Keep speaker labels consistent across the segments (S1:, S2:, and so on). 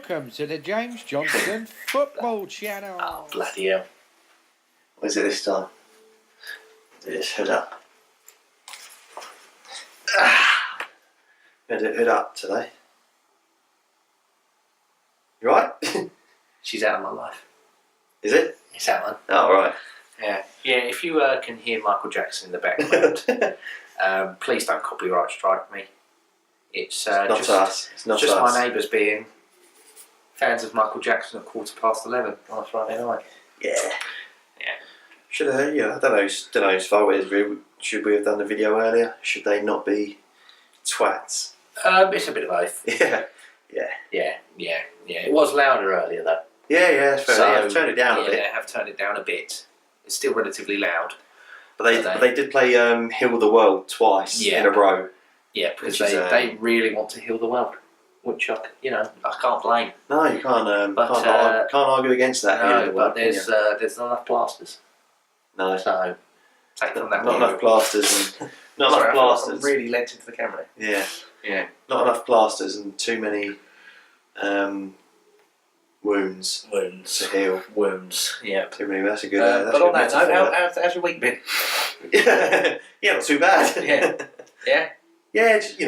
S1: Welcome to the James Johnson Football Channel.
S2: Oh, bloody hell. What is it this time? Do this hood up. Gonna do hood up today. You right?
S3: She's out of my life.
S2: Is it?
S3: It's that one.
S2: Oh, right.
S3: Yeah. If you can hear Michael Jackson in the background, please don't copyright strike me. It's
S2: not
S3: just
S2: us. It's not
S3: just
S2: us.
S3: my neighbours being fans of Michael Jackson at 11:15 on a Friday night.
S2: Yeah.
S3: Yeah.
S2: Should I? Yeah. I don't know whose fault it is. Really. Should we have done the video earlier? Should they not be twats?
S3: It's a bit of both.
S2: Yeah.
S3: Yeah. It was louder earlier though.
S2: Yeah. It's fair.
S3: So,
S2: I've turned it down a bit.
S3: Yeah, I have turned it down a bit. It's still relatively loud.
S2: But they did play Heal the World twice in a row.
S3: Yeah, because
S2: Which is,
S3: they really want to heal the world, which I can't blame.
S2: No, you can't.
S3: But,
S2: can't argue against that.
S3: No,
S2: Heal the
S3: but
S2: World,
S3: there's not enough plasters.
S2: no,
S3: So take from that.
S2: not enough plasters. And, not enough plasters.
S3: I'm really lent into the camera.
S2: Yeah. Not enough plasters and too many wounds to heal.
S3: Wounds. Yeah.
S2: Too many. That's a good.
S3: But on that note, how's your week been?
S2: yeah, not too bad.
S3: Yeah.
S2: Yeah, just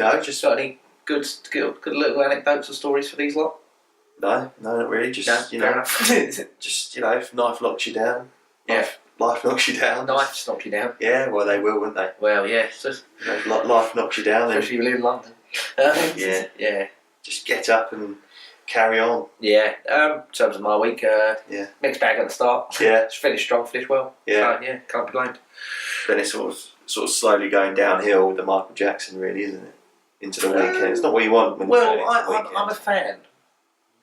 S3: Got any good little anecdotes or stories for these lot?
S2: no, not really. Just
S3: Fair enough.
S2: just if knife locks you down,
S3: Yeah.
S2: life knocks you down.
S3: Knives knock you down.
S2: Yeah, well they will, won't they?
S3: Well, yeah. It's just,
S2: Life knocks you down, then
S3: especially if you live in London. Yeah.
S2: just get up and carry on.
S3: Yeah. In terms of my week, mixed bag at the start.
S2: Yeah,
S3: It's finished strong, finished well.
S2: Yeah.
S3: So, can't be blamed.
S2: then it's sort of slowly going downhill with the Michael Jackson, really, isn't it? Into the weekend. It's not what you want when you're
S3: Well,
S2: into the weekend.
S3: I'm a fan.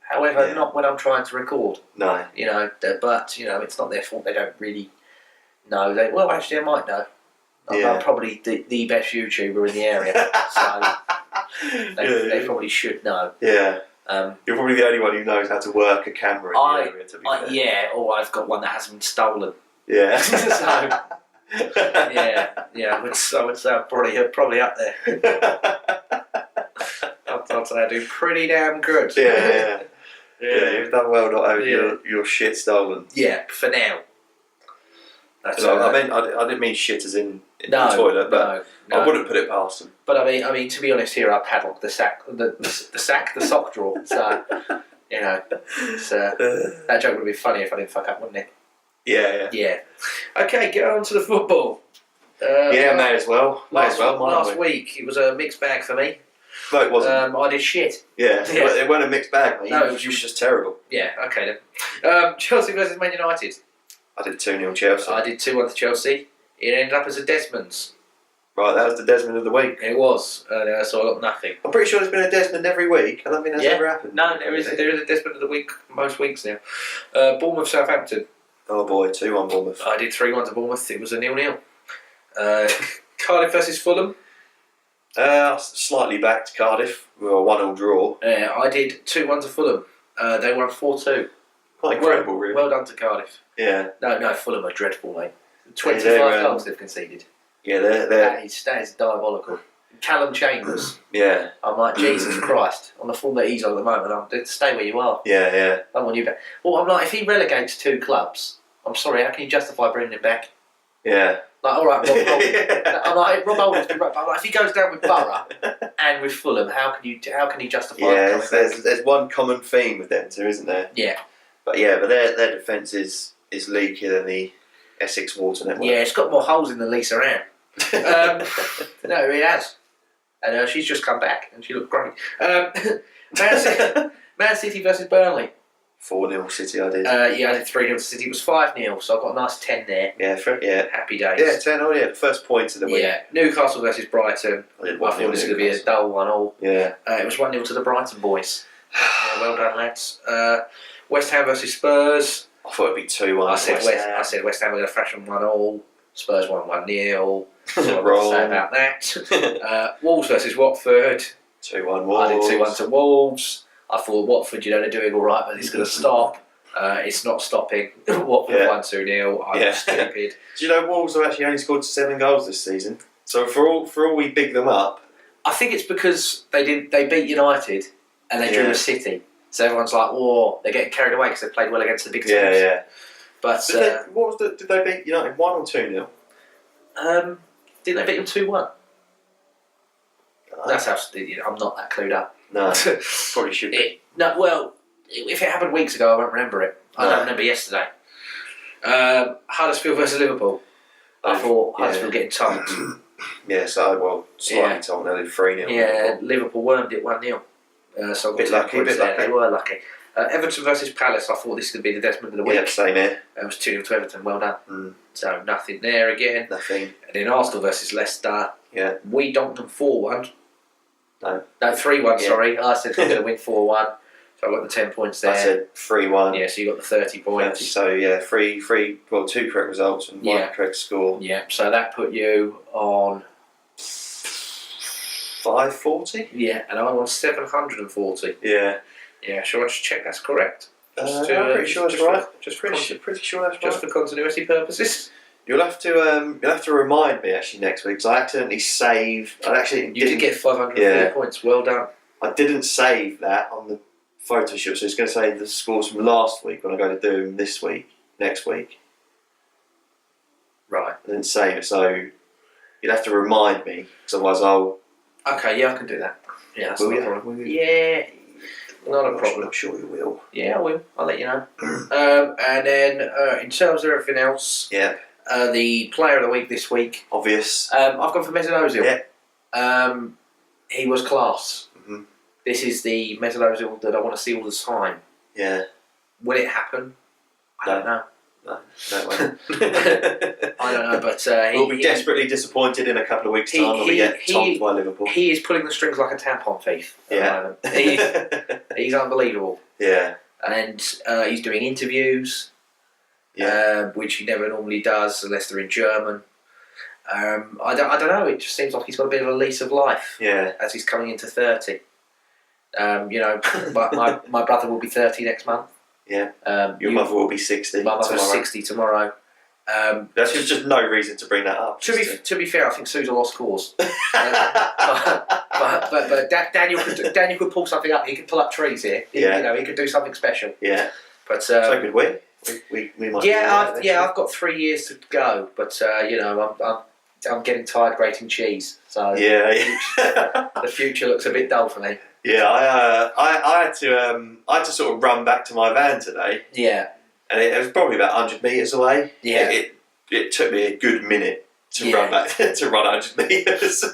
S3: However,
S2: Yeah.
S3: not when I'm trying to record.
S2: No.
S3: But it's not their fault. They don't really know. Well, actually, I might know.
S2: Yeah.
S3: I'm probably the best YouTuber in the area, so they probably should know.
S2: Yeah. You're probably the only one who knows how to work a camera in the area, to be fair.
S3: Yeah, or I've got one that hasn't been stolen.
S2: Yeah.
S3: So, I would say I'm probably up there. I'd say I do pretty damn good.
S2: Yeah, you've done well not having your shit stolen.
S3: Yeah, for now. That's
S2: So, I didn't mean shit as in the toilet, but
S3: no.
S2: I wouldn't put it past them.
S3: But I mean, to be honest, here I padlocked the sock drawer. So that joke would be funny if I didn't fuck up, wouldn't it?
S2: Yeah.
S3: Okay, get on to the football.
S2: May as well.
S3: Last week it was a mixed bag for me.
S2: No, it wasn't.
S3: I did shit.
S2: Yeah. It wasn't a mixed bag, mate.
S3: No,
S2: it was just terrible.
S3: Yeah. Okay then. Chelsea versus Man United.
S2: I did 2-0 Chelsea.
S3: I did 2-1 to Chelsea. It ended up as a Desmond's.
S2: Right, that was the Desmond of the week.
S3: It was. So I got nothing.
S2: I'm pretty sure there's been a Desmond every week. I don't think that's ever happened.
S3: No, there is a Desmond of the week most weeks now. Bournemouth Southampton.
S2: Oh boy, 2-1 Bournemouth.
S3: I did 3-1 to Bournemouth. It was a 0-0. Cardiff versus Fulham.
S2: Slightly back to Cardiff. We were a 1-1 draw.
S3: I did 2-1 to Fulham. They won 4-2.
S2: Quite incredible, really.
S3: Well done to Cardiff.
S2: Yeah.
S3: No, Fulham are dreadful, mate. 25 goals they've conceded.
S2: Yeah, they're
S3: That is diabolical. Callum Chambers.
S2: Yeah.
S3: I'm like, Jesus Christ. On the form that he's on at the moment, stay where you are.
S2: Yeah.
S3: I want you back. Well, I'm like, if he relegates 2 clubs, I'm sorry, how can you justify bringing him back?
S2: Yeah.
S3: Like, all right, Rob Holding. I'm like, Rob Holding's been right, but I'm like, if he goes down with Borough and with Fulham, how can he justify?
S2: Yeah, there's one common theme with them two, isn't there?
S3: Yeah.
S2: But their defence is leakier than the Essex Water Network.
S3: Yeah, it's got more holes in than Lisa Ann. No, it has. And she's just come back and she looked great. Man City versus Burnley.
S2: 4-0 City, I did.
S3: I did 3-0 to City. It was 5-0, so I got a nice 10 there.
S2: Yeah.
S3: Happy days.
S2: Yeah, 10-0, the first point of the week.
S3: Yeah, Newcastle versus Brighton.
S2: I
S3: thought it was going to be a dull 1-1.
S2: Yeah.
S3: It was 1-0 to the Brighton boys. Well done, lads. West Ham versus Spurs.
S2: I thought it'd be 2-1.
S3: I said West Ham were going to thrash them 1-1. Spurs won 1-0. That's what I've got to
S2: Wrong.
S3: say about that. Wolves versus Watford.
S2: 2-1 Wolves.
S3: I did 2-1 to Wolves. I thought Watford, they're doing all right, but it's going to stop. It's not stopping. Watford won 2-0. I was stupid.
S2: Do you know Wolves have actually only scored 7 goals this season? So for all we big them up,
S3: I think it's because they beat United and they drew with City. So everyone's like, "Oh, they're getting carried away because they played well against the big teams."
S2: Yeah.
S3: But
S2: Did they beat United 1 or 2-0?
S3: didn't they beat them 2-1? That's how I'm not that clued up.
S2: No, probably should be.
S3: No, well, if it happened weeks ago, I won't remember it. I don't remember yesterday. Huddersfield versus Liverpool. I thought Huddersfield getting told.
S2: Yeah, so slightly told nearly 3-0.
S3: Yeah, Liverpool wormed it 1-0. So
S2: a bit lucky.
S3: They were lucky. Everton versus Palace. I thought this could be the Desmond of the week.
S2: Yeah, same here.
S3: It was 2-0 to Everton. Well done. So nothing there again.
S2: Nothing.
S3: And then Arsenal versus Leicester.
S2: Yeah.
S3: We donked them 4-1.
S2: No,
S3: 3-1.
S2: Yeah.
S3: Sorry, I said we're going to win 4-1. So I got the 10 points there.
S2: I said 3-1.
S3: Yeah, so you got the 30 points.
S2: So yeah, two correct results and one correct score.
S3: Yeah, so that put you on
S2: 540.
S3: Yeah, and I'm on 740.
S2: Yeah.
S3: Yeah, shall I just check that's correct?
S2: I'm pretty sure that's right. Pretty sure that's right.
S3: Just for continuity purposes.
S2: You'll have to remind me actually next week because I accidentally saved.
S3: You did get 504 points. Well done.
S2: I didn't save that on the photo shoot, so it's going to say the scores from last week when I go to do them next week.
S3: Right.
S2: I didn't save it, so you'll have to remind me because otherwise I'll.
S3: Okay, yeah, I can do that. Yeah, that's not a problem.
S2: Will you?
S3: Yeah, not a problem.
S2: I'm sure you will.
S3: Yeah, I will. I'll let you know. And then in terms of everything else,
S2: yeah.
S3: The player of the week this week.
S2: Obvious.
S3: I've gone for Mesut Ozil.
S2: Yeah.
S3: He was class.
S2: Mm-hmm.
S3: This is the Mesut Ozil that I want to see all the time.
S2: Yeah.
S3: Will it happen? I don't know.
S2: No way.
S3: I don't know, but
S2: we'll be desperately disappointed in a couple of weeks' time when we get topped by Liverpool.
S3: He is pulling the strings like a tampon thief.
S2: Yeah.
S3: He's unbelievable.
S2: Yeah.
S3: And he's doing interviews, which he never normally does unless they're in German. I don't know. It just seems like he's got a bit of a lease of life.
S2: Yeah.
S3: As he's coming into 30. My brother will be 30 next month.
S2: Yeah. Your mother will be 60.
S3: My mother's 60 tomorrow.
S2: That's just no reason to bring that up.
S3: To be fair, I think Sue's a lost cause. but Daniel could pull something up. He could pull up trees here. He could do something special.
S2: Yeah.
S3: But
S2: so could we. We might.
S3: I've got 3 years to go. But I'm getting tired grating cheese. So the future looks a bit dull for me.
S2: Yeah, I had to sort of run back to my van today.
S3: Yeah.
S2: And it was probably about 100 metres away.
S3: Yeah.
S2: It took me a good minute to run back to run 100 metres.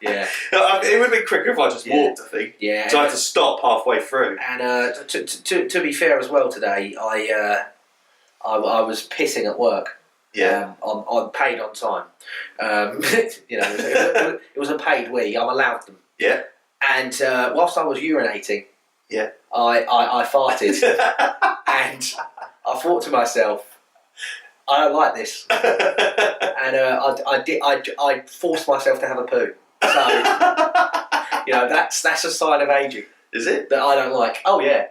S3: Yeah.
S2: It would have been quicker if I just walked, I think.
S3: Yeah.
S2: So I had to stop halfway through.
S3: And to be fair as well today, I was pissing at work.
S2: Yeah.
S3: On paid on time. It was a paid wee. I'm allowed them.
S2: Yeah.
S3: And whilst I was urinating,
S2: yeah,
S3: I farted, and I thought to myself, I don't like this, and I forced myself to have a poo. So that's a sign of aging.
S2: Is it?
S3: That I don't like. Oh yeah.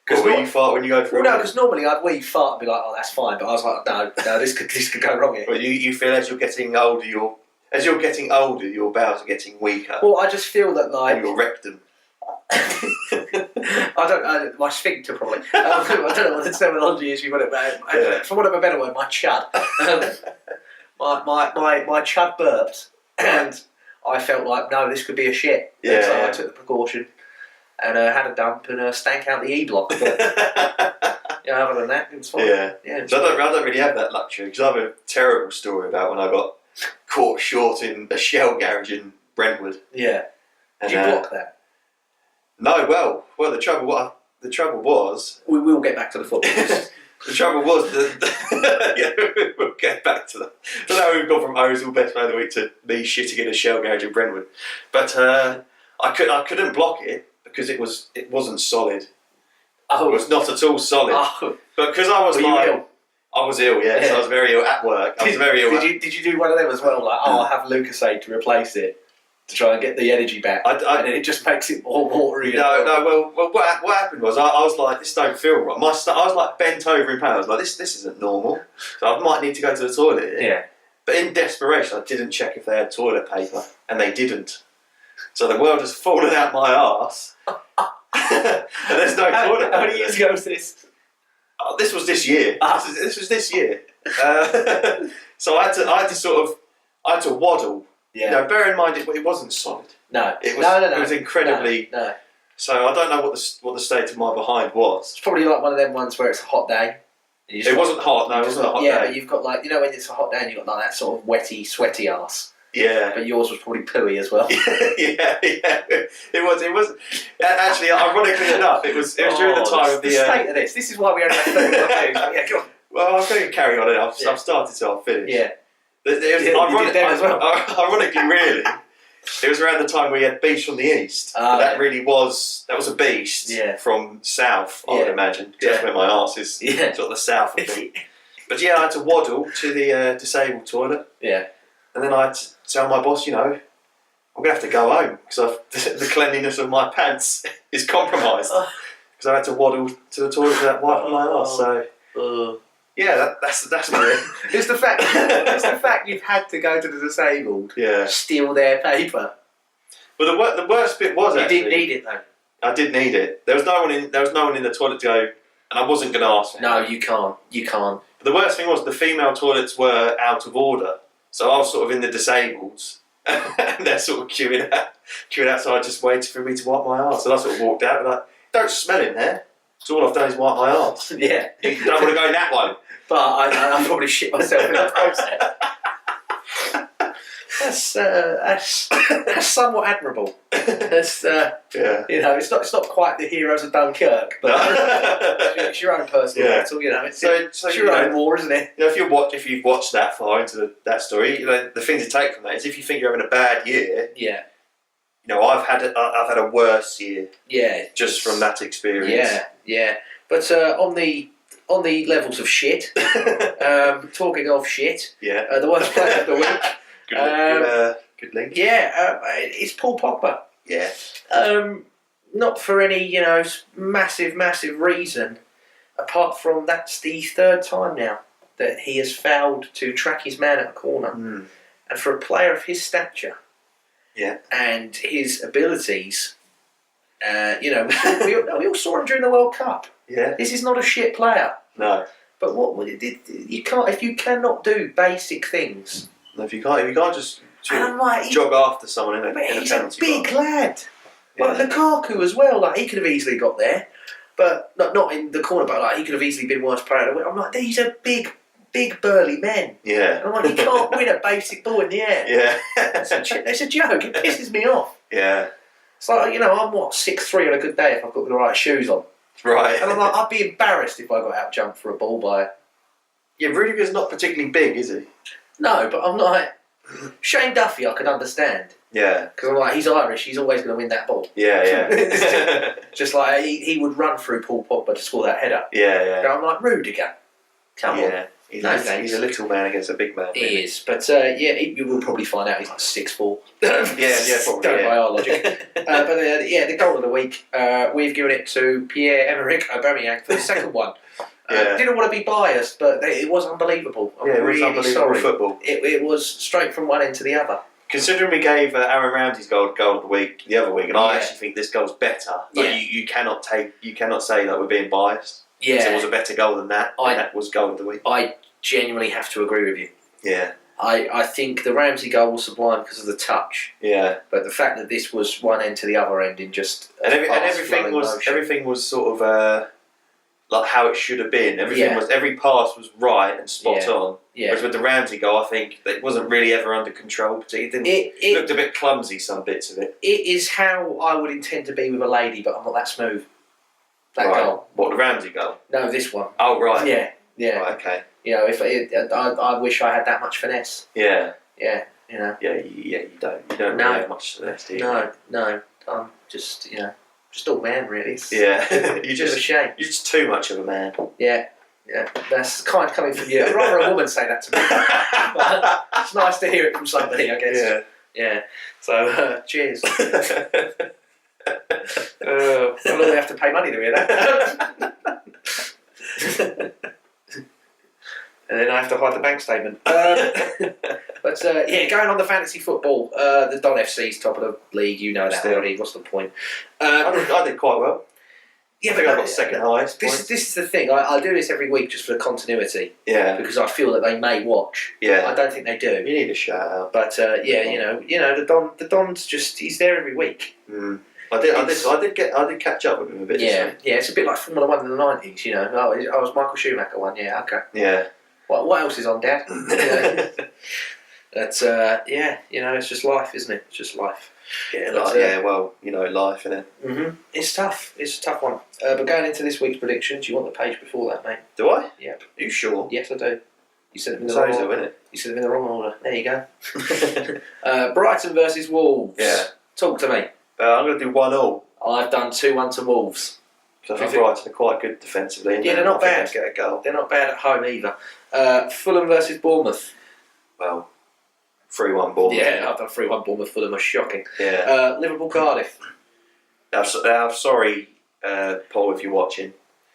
S2: Because you fart when you go through.
S3: Well, no, because normally I'd wee, fart, and be like, oh, that's fine. But I was like, no, this could go wrong here.
S2: Well, you feel as you're getting older, your bowels are getting weaker.
S3: Well, I just feel that like
S2: your rectum.
S3: I don't know, my sphincter probably. I don't know what the terminology is. You got it, but for want of a better word, my chud. My chud burped, and I felt like no, this could be a shit.
S2: Yeah.
S3: So I took the precaution and had a dump and stank out the E block. But, other than that, it was fine.
S2: Yeah. So I don't really have that luxury because I have a terrible story about when I got caught short in a Shell garage in Brentwood.
S3: Yeah. Did you block that?
S2: No, well, the trouble was.
S3: We will get back to the football.
S2: The trouble was we'll get back to that. So now we've gone from Ozil best man of the week to me shitting in a Shell garage in Brentwood. But I couldn't block it because it wasn't solid.
S3: Oh,
S2: it was not at all solid.
S3: Oh.
S2: But because I was
S3: ill?
S2: I was ill, yeah. So I was very ill at work.
S3: Did you do one of them as well? Like, I'll have Lucasade to replace it to try and get the energy back, and then it just makes it more watery.
S2: No. Well, what happened was I was like, this don't feel right. I was like bent over in pain. I was like, this isn't normal. So I might need to go to the toilet here.
S3: Yeah.
S2: But in desperation, I didn't check if they had toilet paper, and they didn't. So the world has fallen out my arse. and there's no toilet.
S3: How many years ago was this?
S2: Oh, this was this year. This was this year. So I had to waddle.
S3: Yeah.
S2: You know, bear in mind it wasn't solid.
S3: No.
S2: It was.
S3: No.
S2: It was incredibly.
S3: No.
S2: So I don't know what the state of my behind was.
S3: It's probably like one of them ones where it's a hot day.
S2: It wasn't hot. No, it wasn't a hot day.
S3: Yeah, but you've got like, you know, when it's a hot day and you've got like that sort of wetty, sweaty arse.
S2: Yeah.
S3: But yours was probably pooey as well.
S2: yeah. It was. Actually, ironically enough, it was during the time of the
S3: state of this. This is why we only have 31 views. Yeah, go on.
S2: Well, I'm going to carry on. I've started, so I'll finish.
S3: Yeah.
S2: You did that as well. Ironically, really, it was around the time we had Beast from the East. That was a beast from south, I would imagine. That's where my arse is, sort of the south of me. But yeah, I had to waddle to the disabled toilet.
S3: Yeah.
S2: And then I had to tell my boss, you know, I'm going to have to go home because the cleanliness of my pants is compromised. Because I had to waddle to the toilet without wiping my arse. So, yeah, that's great.
S3: It's the fact you've had to go to the disabled, steal their paper.
S2: But the worst bit was
S3: you didn't need it though.
S2: I did need it. There was no one in the toilet to go, and I wasn't going to ask for
S3: No,
S2: help.
S3: you can't. You can't.
S2: But the worst thing was the female toilets were out of order, so I was sort of in the disableds, and they're sort of queuing outside, just waiting for me to wipe my arse. And I sort of walked out and like, don't smell in there. So all I've done is wipe my arse.
S3: Yeah.
S2: You don't want to go in that one.
S3: But I probably shit myself in the process. That's somewhat admirable. That's you know, it's not quite the heroes of Dunkirk, but it's your own personal battle. You know, it's your own war, isn't it?
S2: You know, if you've watched that far into that story, you know, the thing to take from that is if you think you're having a bad year,
S3: you
S2: know, I've had a worse year.
S3: Yeah,
S2: just from that experience.
S3: Yeah. But on the levels of shit, talking of shit, the worst player of the week.
S2: Good link.
S3: Yeah, it's Paul Pogba.
S2: Yeah.
S3: Not for any, you know, massive reason, apart from that's the third time now that he has failed to track his man at a corner. And for a player of his stature, and his abilities, you know, we all saw him during the World Cup.
S2: Yeah.
S3: This is not a shit player.
S2: No.
S3: But you can't if you cannot do basic things.
S2: No, if you can't just jog after someone in a penalty
S3: he's a big
S2: box.
S3: lad. Like Lukaku as well. Like he could have easily got there, but not in the corner. But like he could have easily been worst player of the week. I'm like, these are big burly men.
S2: Yeah.
S3: And I'm like, you can't win a basic ball in the air.
S2: Yeah.
S3: It's a joke. It pisses me off.
S2: Yeah.
S3: It's like, you know, I'm 6'3" on a good day if I've got the right shoes on.
S2: Right.
S3: And I'm like, I'd be embarrassed if I got out jumped for a ball by.
S2: Yeah, Rudiger's not particularly big, is he?
S3: No, but I'm like, Shane Duffy I could understand.
S2: Yeah.
S3: Because I'm like, he's Irish, he's always going to win that ball.
S2: Yeah.
S3: Just like, he would run through Paul Pogba to score that header.
S2: Yeah.
S3: And I'm like, Rudiger, come on.
S2: He's a little man against a big man.
S3: He is, but you will probably find out he's like 6'4".
S2: Probably.
S3: Don't by our logic. But the goal of the week, we've given it to Pierre-Emerick Aubameyang for the second one. Didn't want to be biased, but it was unbelievable. I'm really
S2: unbelievable football.
S3: It was straight from one end to the other.
S2: Considering we gave Aaron Ramsey's goal of the week the other week, and I actually think this goal's better. Like, you cannot say that we're being biased. Yeah, it was a better goal than that. And that was goal of the week.
S3: I genuinely have to agree with you.
S2: Yeah.
S3: I think the Ramsey goal was sublime because of the touch. Yeah. But the fact that this was one end to the other end in just
S2: everything was sort of like how it should have been. Every pass was right and spot on. Yeah. Whereas with the Ramsey goal, I think that it wasn't really ever under control. It looked a bit clumsy, some bits of it.
S3: It is how I would intend to be with a lady, but I'm not that smooth. That goal.
S2: What, the Ramsey goal?
S3: No, this one.
S2: Oh, right.
S3: Yeah.
S2: Right, okay.
S3: You know, I wish I had that much finesse.
S2: Yeah.
S3: Yeah, you know.
S2: Yeah, you don't. You don't really have much finesse, do you?
S3: No. I'm just, you know, just all man, really.
S2: You're
S3: just a shame.
S2: You're just too much of a man.
S3: Yeah. That's kind of coming from you. I'd rather a woman say that to me. But it's nice to hear it from somebody, I guess. Yeah. So, cheers. I don't have to pay money to hear that. And then I have to hide the bank statement. But going on the fantasy football, the Don FC's top of the league. You know that already. What's the point?
S2: I did quite well.
S3: Yeah,
S2: I think I've got second highest.
S3: This is the thing. I do this every week just for the continuity.
S2: Yeah.
S3: Because I feel that they may watch.
S2: Yeah.
S3: I don't think they do.
S2: You need a shout out.
S3: But yeah, the Don's he's there every week.
S2: Mm. I did catch up with him a bit.
S3: Yeah, it's a bit like Formula One in the '90s. You know, I was Michael Schumacher one. Yeah, okay.
S2: Yeah.
S3: What else is on, Dad? That's it's just life, isn't it? It's just life.
S2: Yeah, life, innit?
S3: Mm-hmm. It's tough. It's a tough one. But going into this week's predictions, you want the page before that, mate?
S2: Do I?
S3: Yeah.
S2: Are you sure?
S3: Yes, I do. You said them in the wrong order.
S2: Innit?
S3: You said them in the wrong order. There you go. Brighton versus Wolves.
S2: Yeah.
S3: Talk to me.
S2: I'm going to do 1-1.
S3: I've done 2-1 to Wolves.
S2: So I think Brighton are quite good defensively.
S3: Yeah, they're not bad.
S2: Get a goal.
S3: They're not bad at home either. Fulham versus Bournemouth.
S2: Well, 3-1 Bournemouth.
S3: Yeah, I've done 3-1 Bournemouth. Fulham are shocking.
S2: Yeah.
S3: Liverpool Cardiff.
S2: Now, sorry, Paul, if you're watching.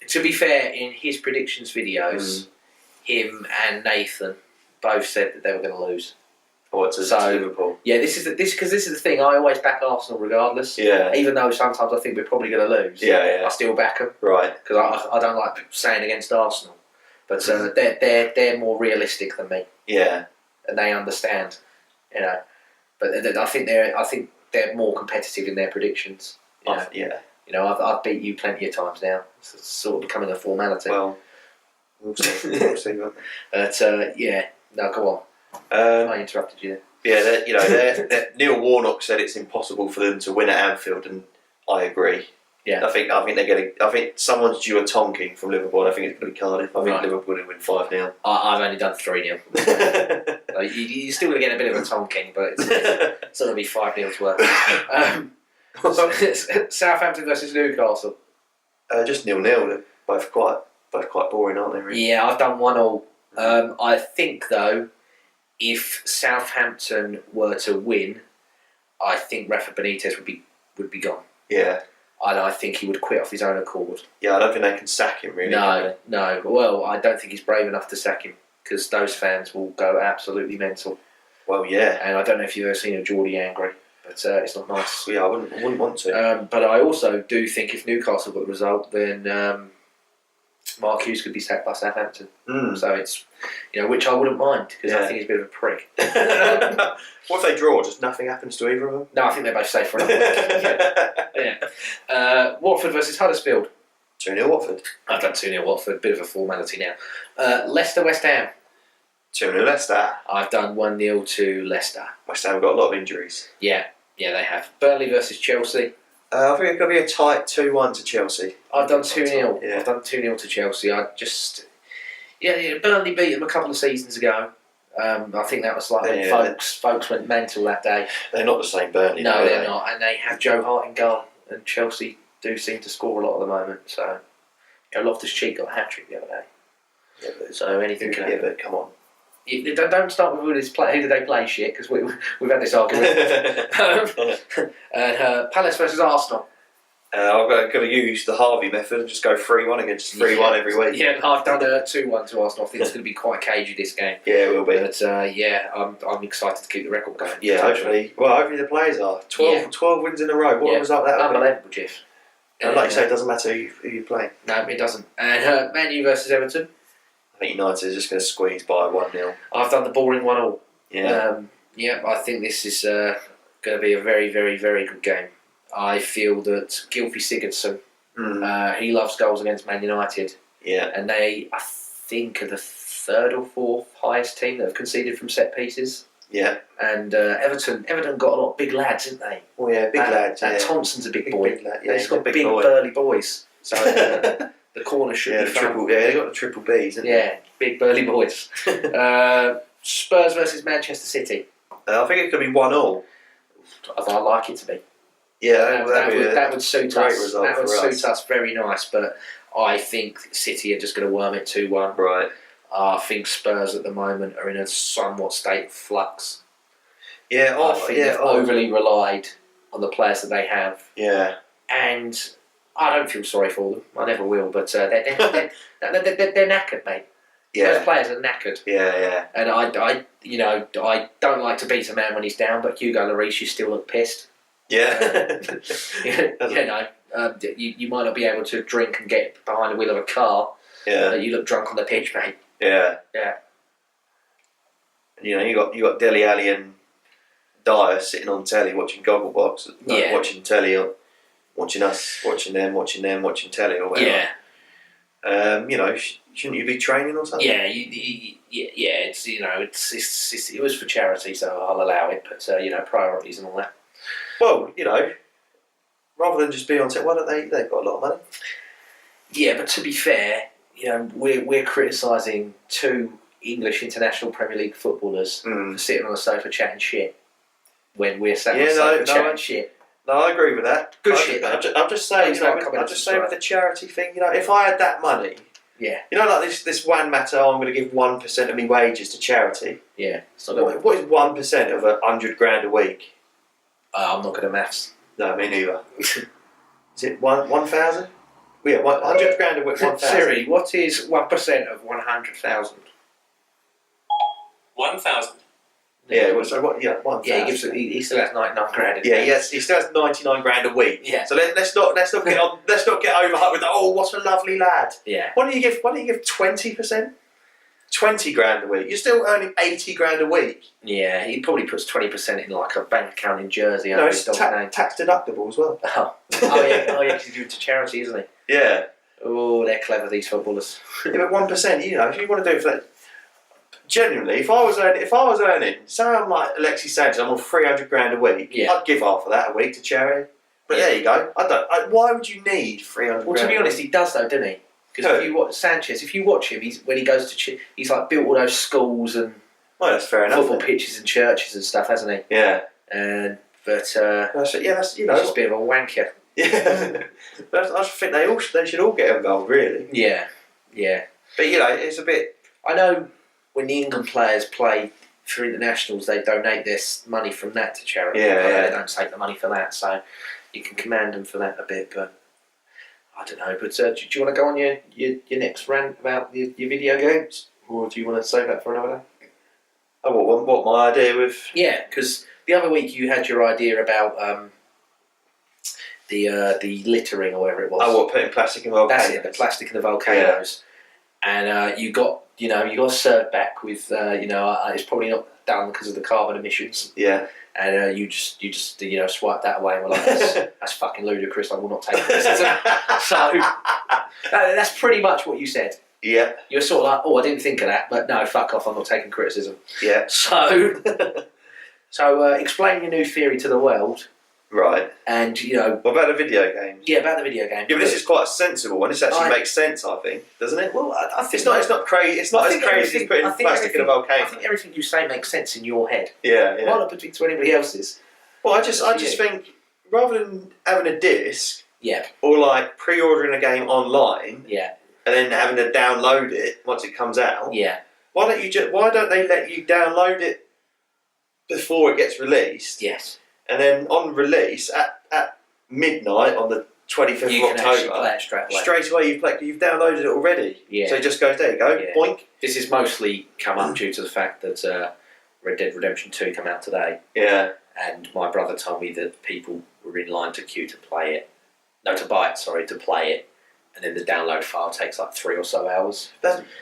S3: To be fair, in his predictions videos, him and Nathan both said that they were going to lose.
S2: To Liverpool.
S3: Yeah, this is the thing. I always back Arsenal regardless.
S2: Yeah.
S3: Even though sometimes I think we're probably going to lose.
S2: Yeah.
S3: I still back them.
S2: Right.
S3: Because I don't like saying against Arsenal, but they're more realistic than me.
S2: Yeah.
S3: And they understand, you know. But I think they're more competitive in their predictions. You know?
S2: Yeah.
S3: You know, I've beat you plenty of times now. It's sort of becoming a formality.
S2: Well, we'll see. We'll see.
S3: But no, go on. I interrupted you
S2: there. Yeah, Neil Warnock said it's impossible for them to win at Anfield, and I agree.
S3: Yeah,
S2: I think they're getting. I think someone's due a tonking from Liverpool. I think it's going to be Cardiff. I think Liverpool will win 5-0.
S3: I've only done 3-0. You're still going to get a bit of a tonking, but it's going to be 5-0's worth. Southampton versus Newcastle.
S2: Just 0-0. They're both quite boring, aren't they? Really?
S3: Yeah, I've done 1-1. I think though, if Southampton were to win, I think Rafa Benitez would be gone.
S2: Yeah.
S3: I think he would quit off his own accord.
S2: Yeah, I don't think they can sack him really.
S3: No. Well, I don't think he's brave enough to sack him because those fans will go absolutely mental.
S2: Well, yeah.
S3: And I don't know if you've ever seen a Geordie angry, but it's not nice.
S2: Yeah, I wouldn't want to.
S3: But I also do think if Newcastle got the result, then Mark Hughes could be sacked by Southampton. So it's, which I wouldn't mind because I think he's a bit of a prick.
S2: What if they draw? Just nothing happens to either of them?
S3: No, I think they're both safe for another week. Yeah. Watford versus Huddersfield.
S2: 2-0 Watford.
S3: I've done 2-0 Watford, bit of a formality now. Leicester West Ham.
S2: 2-0 Leicester.
S3: I've done 1-0 to Leicester.
S2: West Ham have got a lot of injuries.
S3: Yeah, they have. Burnley versus Chelsea.
S2: I think it's going to be a tight 2-1 to Chelsea.
S3: I've done 2-0.
S2: Yeah.
S3: I've done 2-0 to Chelsea. Burnley beat them a couple of seasons ago. I think that was like when folks went mental that day.
S2: They're not the same Burnley.
S3: No, they're not. And they have Joe Hart in goal. And Chelsea do seem to score a lot at the moment. So, Loftus-Cheek got a hat-trick the other day.
S2: Yeah, but
S3: so anything can happen.
S2: Yeah, but come on.
S3: Don't start with who did they play shit, because we've had this argument. Palace versus Arsenal.
S2: I'm going to use the Harvey method and just go 3-1 against 3-1 every week.
S3: Yeah, I've done 2-1 to Arsenal. I think it's going to be quite cagey this game.
S2: Yeah, it will be.
S3: But I'm excited to keep the record going.
S2: Yeah, hopefully. Well, hopefully the players are 12 wins in a row. What a result that would be.
S3: Unbelievable, Jeff.
S2: And like you say, it doesn't matter who you play.
S3: No, it doesn't. And Man U versus Everton.
S2: I think United is just going to squeeze by 1-0.
S3: I've done the boring 1-1.
S2: Yeah.
S3: I think this is going to be a very, very, very good game. I feel that Gylfi Sigurdsson, he loves goals against Man United.
S2: Yeah.
S3: And they, I think, are the third or fourth highest team that have conceded from set pieces.
S2: Yeah.
S3: And Everton got a lot of big lads, didn't they?
S2: Oh yeah, big lads.
S3: And Thompson's a big boy.
S2: Big lad. Yeah,
S3: he's got big burly boys. So the corner should be fun.
S2: They got the triple Bs, haven't they?
S3: Yeah, big burly boys. Spurs versus Manchester City.
S2: I think it could be 1-1.
S3: I like it to be.
S2: Yeah,
S3: that would suit us.
S2: That
S3: would suit us very nice. But I think City are just going to worm it 2-1.
S2: Right.
S3: I think Spurs at the moment are in a somewhat state of flux.
S2: Yeah,
S3: I think they've overly relied on the players that they have.
S2: Yeah.
S3: And I don't feel sorry for them. I never will. But they're knackered, mate.
S2: Yeah.
S3: Those players are knackered.
S2: Yeah.
S3: And I don't like to beat a man when he's down, but Hugo Lloris, you still look pissed.
S2: Yeah.
S3: You might not be able to drink and get behind the wheel of a car.
S2: Yeah.
S3: But you look drunk on the pitch, mate.
S2: Yeah.
S3: Yeah.
S2: You know, you got Dele Alli and Dyer sitting on telly watching Gogglebox, watching telly, or watching us, watching them, watching telly or whatever.
S3: Yeah.
S2: You know, shouldn't you be training or something?
S3: Yeah. It's it was for charity, so I'll allow it. But priorities and all that.
S2: Well, you know, rather than just be on set, why don't they? They've got a lot of money.
S3: Yeah, but to be fair, we're criticising two English international Premier League footballers for sitting on the sofa chatting shit when we're sat on the sofa chatting shit.
S2: No, I agree with that.
S3: Good shit, though.
S2: I'm just saying, I'm just saying with the charity thing, if I had that money, like this one matter, I'm going to give 1% of my wages to charity.
S3: Yeah.
S2: What is 1% of $100,000 a week?
S3: I'm not good at maths.
S2: No, me neither. Is it 1,000? Yeah, $100,000 a week. 1,000.
S3: Siri, what is 1% of 100,000?
S4: 1,000.
S2: Yeah, so what? Yeah, 1,000.
S3: Yeah, he still has 99 grand.
S2: Yeah, yes, he still has 99 grand a week.
S3: Yeah.
S2: So let's not get overhyped with what a lovely lad.
S3: Yeah.
S2: Why don't you give 20%? 20 grand a week. You're still earning 80 grand a week.
S3: Yeah, he probably puts 20% in like a bank account in Jersey.
S2: No, it's tax deductible as well.
S3: Oh yeah, because he's doing it to charity, isn't he?
S2: Yeah.
S3: Oh, they're clever, these footballers.
S2: Yeah, but 1%. If you want to do it for that. Genuinely, if I was earning, say I'm like Alexis Sanchez, I'm on 300 grand a week.
S3: Yeah.
S2: I'd give half of that a week to charity. But there you go. Why would you need 300?
S3: Well, to be honest, he does though, doesn't he? Because if you watch Sanchez, if you watch him, when he goes to he's like built all those schools and
S2: that's fair enough.
S3: Football pitches and churches and stuff, hasn't he?
S2: Yeah.
S3: That's
S2: he's
S3: he's just a bit of a wanker.
S2: Yeah. I just think they should all get involved, really.
S3: Yeah.
S2: But it's a bit.
S3: I know when the England players play for internationals, they donate their money from that to charity. They don't take the money for that, so you can command them for that a bit. But I don't know. But do you want to go on your next rant about your video games, or do you want to save that for another day?
S2: Oh, what my idea with?
S3: Yeah, because the other week you had your idea about the littering or whatever it was.
S2: Oh, what, putting plastic in volcanoes?
S3: That's it, the plastic in the volcanoes. Yeah. And you got served back with it's probably not done because of the carbon emissions.
S2: Yeah.
S3: And you just swipe that away and we're like, that's fucking ludicrous. I will not take criticism. So that's pretty much what you said.
S2: Yeah.
S3: You're sort of like, I didn't think of that, but no, fuck off. I'm not taking criticism.
S2: Yeah.
S3: So explain your new theory to the world.
S2: Right.
S3: And
S2: what about the video games?
S3: Yeah, about the video game.
S2: Yeah, but this is quite a sensible one. This actually makes sense, I think, doesn't it?
S3: Well, I think
S2: it's not crazy. It's not as crazy as putting plastic in a volcano.
S3: I think everything you say makes sense in your head.
S2: Yeah.
S3: Why not put it to anybody else's?
S2: Well, I just think rather than having a disc,
S3: yeah,
S2: or like pre-ordering a game online,
S3: yeah,
S2: and then having to download it once it comes out,
S3: yeah.
S2: Why don't they let you download it before it gets released?
S3: Yes.
S2: And then on release at midnight on the 25th
S3: you
S2: of October,
S3: can play it straight away.
S2: You've downloaded it already.
S3: Yeah.
S2: So it just goes, there you go, boink.
S3: This has mostly come up due to the fact that Red Dead Redemption 2 came out today.
S2: Yeah.
S3: And my brother told me that people were in line to queue to play it. No, to buy it, sorry, to play it. And then the download file takes like 3 or so hours.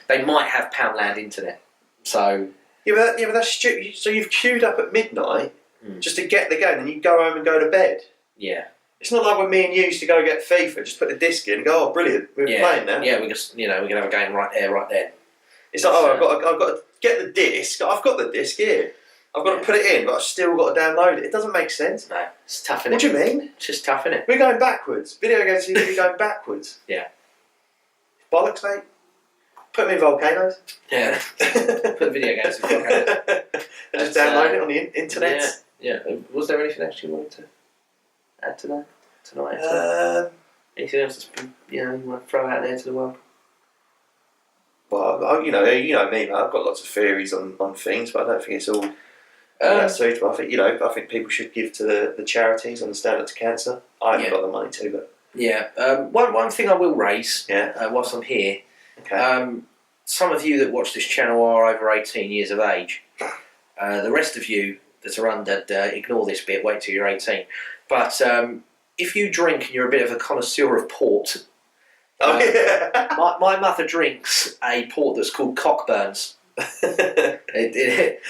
S3: They might have Poundland internet. So
S2: Yeah, but that's stupid. So you've queued up at midnight just to get the game, and you go home and go to bed.
S3: Yeah.
S2: It's not like when me and you used to go get FIFA, just put the disc in and go, oh, brilliant, we're playing now.
S3: Yeah, we can have a game right there.
S2: It's like, I've got to get the disc. I've got the disc here. I've got to put it in, but I've still got to download it. It doesn't make sense.
S3: No, it's tough, innit?
S2: What do you mean?
S3: It's just tough, innit?
S2: We're going backwards. Video games seem to be going backwards.
S3: Yeah.
S2: Bollocks, mate. Put them in volcanoes.
S3: Yeah. Put the video games in volcanoes.
S2: And just download it on the internet.
S3: Yeah. Was there anything else you wanted to add to that tonight? Anything else that's been, you want to throw out there to the world?
S2: Well, you know me, mate. I've got lots of theories on things, but I don't think it's all that suitable. I think I think people should give to the charities on the Stand Up to Cancer. I haven't got the money to, but
S3: yeah. One thing I will raise whilst I'm here.
S2: Okay.
S3: Some of you that watch this channel are over 18 years of age. The rest of you that are under, ignore this bit, wait till you're 18. But if you drink and you're a bit of a connoisseur of port,
S2: Oh yeah.
S3: my mother drinks a port that's called Cockburns.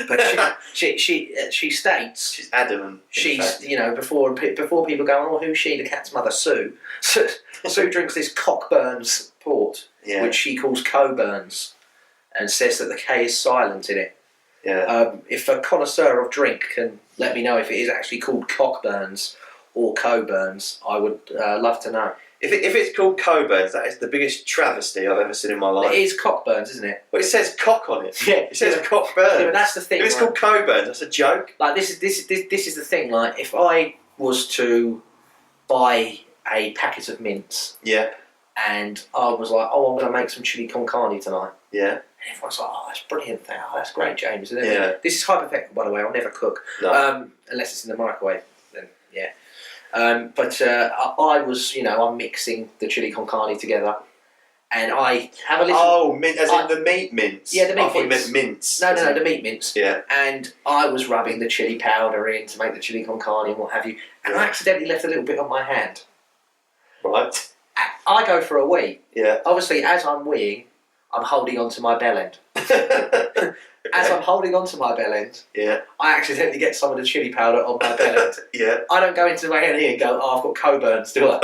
S3: But she states
S2: She's adamant.
S3: she's before people go, oh, who's she? The cat's mother, Sue. Sue drinks this Cockburns port, which she calls Coburns, and says that the K is silent in it.
S2: Yeah.
S3: If a connoisseur of drink can let me know if it is actually called Cockburns or Coburns, I would love to know.
S2: If it's called Coburns, that is the biggest travesty I've ever seen in my life.
S3: It is Cockburns, isn't it?
S2: Well, it says cock on it.
S3: Yeah,
S2: It says Cockburns.
S3: Yeah, but that's the thing.
S2: If it's called Coburns, that's a joke.
S3: Like this is the thing. Like if I was to buy a packet of mints,
S2: Yeah.
S3: and I was like, oh, I'm going to make some chili con carne tonight.
S2: Yeah.
S3: And everyone's like, oh, that's brilliant. Oh, that's great, James. And
S2: Yeah.
S3: This is hypothetical, by the way. I'll never cook.
S2: No.
S3: Unless it's in the microwave. Then, yeah. But I was, I'm mixing the chili con carne together. And I have a little...
S2: Oh, as in the meat mince?
S3: Yeah, the meat
S2: I thought you
S3: mince.
S2: meant mince.
S3: No, the meat mince.
S2: Yeah.
S3: And I was rubbing the chili powder in to make the chili con carne and what have you. And I accidentally left a little bit on my hand.
S2: Right.
S3: I go for a wee.
S2: Yeah.
S3: Obviously, as I'm weeing, I'm holding onto my bell end. As I'm holding onto my bell end,
S2: Yeah.
S3: I accidentally get some of the chili powder on my bell end.
S2: Yeah.
S3: I don't go into my A&E and go, oh, I've got Coburns, do I?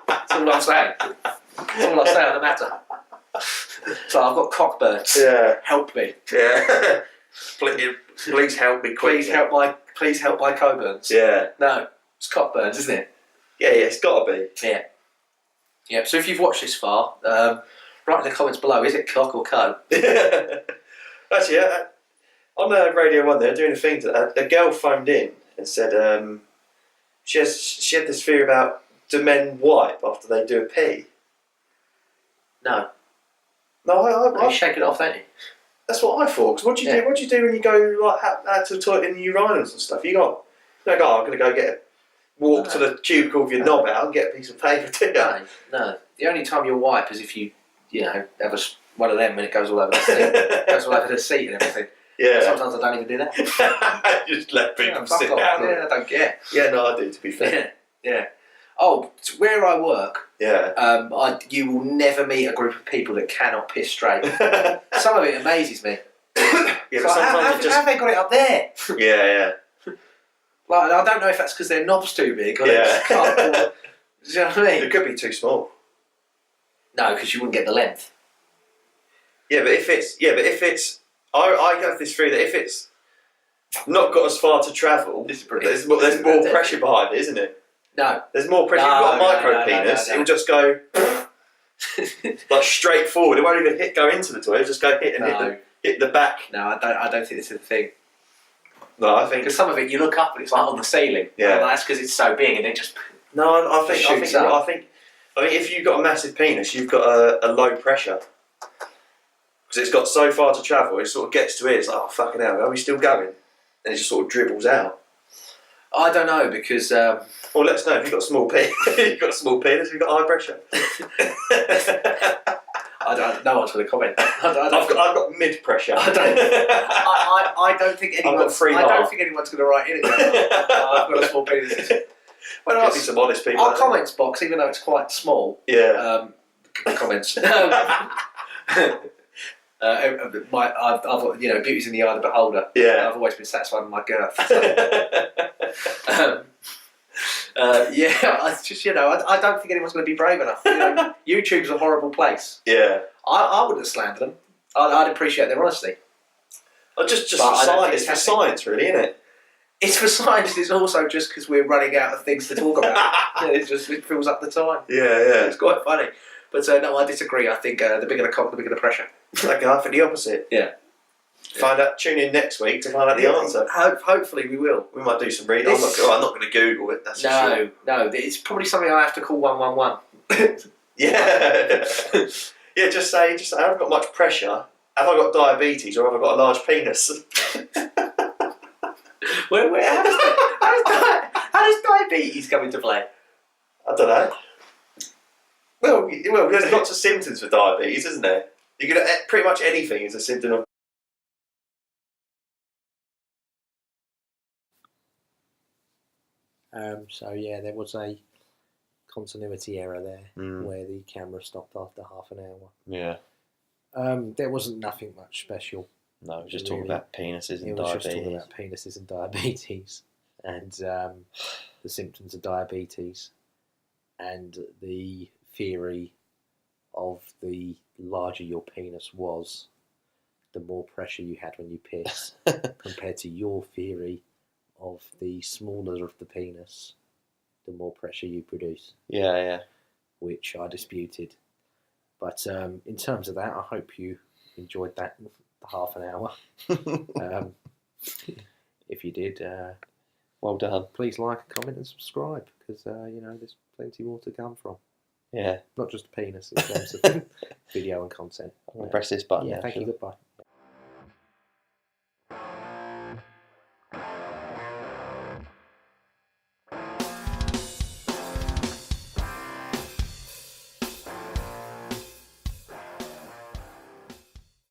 S3: That's all I'm saying. That's all I say on the matter. So I've got Cockburns.
S2: Yeah.
S3: Help me.
S2: Yeah. Please help me quickly.
S3: Please help my Coburns.
S2: Yeah.
S3: No, it's Cockburns, isn't it?
S2: Yeah, it's got to be.
S3: Yeah. Yeah, so if you've watched this far, write in the comments below, is it cock or co?
S2: Actually, on Radio 1, they're doing a thing. A girl phoned in and said she had this fear about, do men wipe after they do a pee?
S3: No.
S2: No,
S3: You shake it off, don't you?
S2: that's what I thought. Because what do you do? What do you do when you go like out to the toilet in the urinals and stuff? You go, I'm going to go walk to the cubicle with your knob out and get a piece of paper. Do you?
S3: No. The only time you'll wipe is if you have one of them and it goes all over the seat. It goes all over the seat and everything.
S2: Yeah.
S3: Sometimes I don't even do that.
S2: Just let people
S3: fuck
S2: sit
S3: off.
S2: down.
S3: Yeah, I don't care.
S2: Yeah, no, I do. To be fair.
S3: Yeah. Oh, where I work,
S2: Yeah.
S3: you will never meet a group of people that cannot piss straight. Some of it amazes me.
S2: Yeah,
S3: So
S2: but sometimes
S3: how
S2: it just.
S3: have they got it up there?
S2: Yeah.
S3: Like, I don't know if that's because their knob's too big or they
S2: Yeah.
S3: just can't. Do you know what I mean?
S2: It could be too small.
S3: No, because you wouldn't get the length.
S2: Yeah, but if it's, I have this theory that if it's not got as far to travel, there's more pressure behind it, isn't it?
S3: No.
S2: There's more pressure.
S3: No,
S2: If you've got a micro penis,
S3: no.
S2: it'll just go like straight forward. It won't even go into the toilet. It'll just go hit the back.
S3: No, I don't think this is a thing.
S2: No, I think
S3: Because some of it, you look up and it's like on the ceiling.
S2: Yeah.
S3: Well, that's because it's so big and it just...
S2: no. I think if you've got a massive penis, you've got a low pressure because it's got so far to travel. It sort of gets to it. It's like, oh fucking hell, are we still going? And it just sort of dribbles out.
S3: I don't know because...
S2: Well, let us know if you've got a small penis. You've got a small penis. You've got high pressure.
S3: No one's going to comment.
S2: I've got mid pressure.
S3: I don't think anyone's going to write in. I've got a small penis.
S2: Well, there might be some honest people.
S3: Our comments box, even though it's quite small.
S2: Yeah.
S3: Comments. I've beauty's in the eye of the beholder.
S2: Yeah.
S3: I've always been satisfied with my girth. I just I don't think anyone's going to be brave enough. YouTube's a horrible place.
S2: Yeah.
S3: I wouldn't have slandered them. I'd appreciate their honesty.
S2: Just for science. It's for science, really, isn't it?
S3: It's for science. It's also just because we're running out of things to talk about. It fills up the time.
S2: Yeah.
S3: It's quite funny. But no, I disagree. I think the bigger the cock, the bigger the pressure.
S2: Okay, I think the opposite.
S3: Yeah.
S2: Tune in next week to find out the answer.
S3: Hopefully we will.
S2: We might do some reading. I'm not going to Google it. That's for sure.
S3: No. It's probably something I have to call 111.
S2: Yeah. Yeah. Just say I haven't got much pressure. Have I got diabetes or have I got a large penis?
S3: How does diabetes come into play?
S2: I don't know. Well, there's lots of symptoms for diabetes, isn't there? You can pretty much anything is a symptom of.
S4: So yeah, there was a continuity error there where the camera stopped after half an hour.
S5: Yeah.
S4: There wasn't nothing much special.
S5: No, just
S4: Really.
S5: talking about penises and
S4: It was
S5: diabetes.
S4: just talking about penises and diabetes, and the symptoms of diabetes, and the theory of the larger your penis was, the more pressure you had when you piss, compared to your theory of the smaller of the penis, the more pressure you produce.
S5: Yeah.
S4: Which I disputed. But in terms of that, I hope you enjoyed that half an hour. If you did,
S5: Well done.
S4: please like, comment and subscribe, because there's plenty more to come from.
S5: Yeah.
S4: Not just penis in terms of video and content.
S5: I'm going to press this button
S4: Yeah,
S5: now.
S4: thank you,
S5: shall I?
S4: goodbye.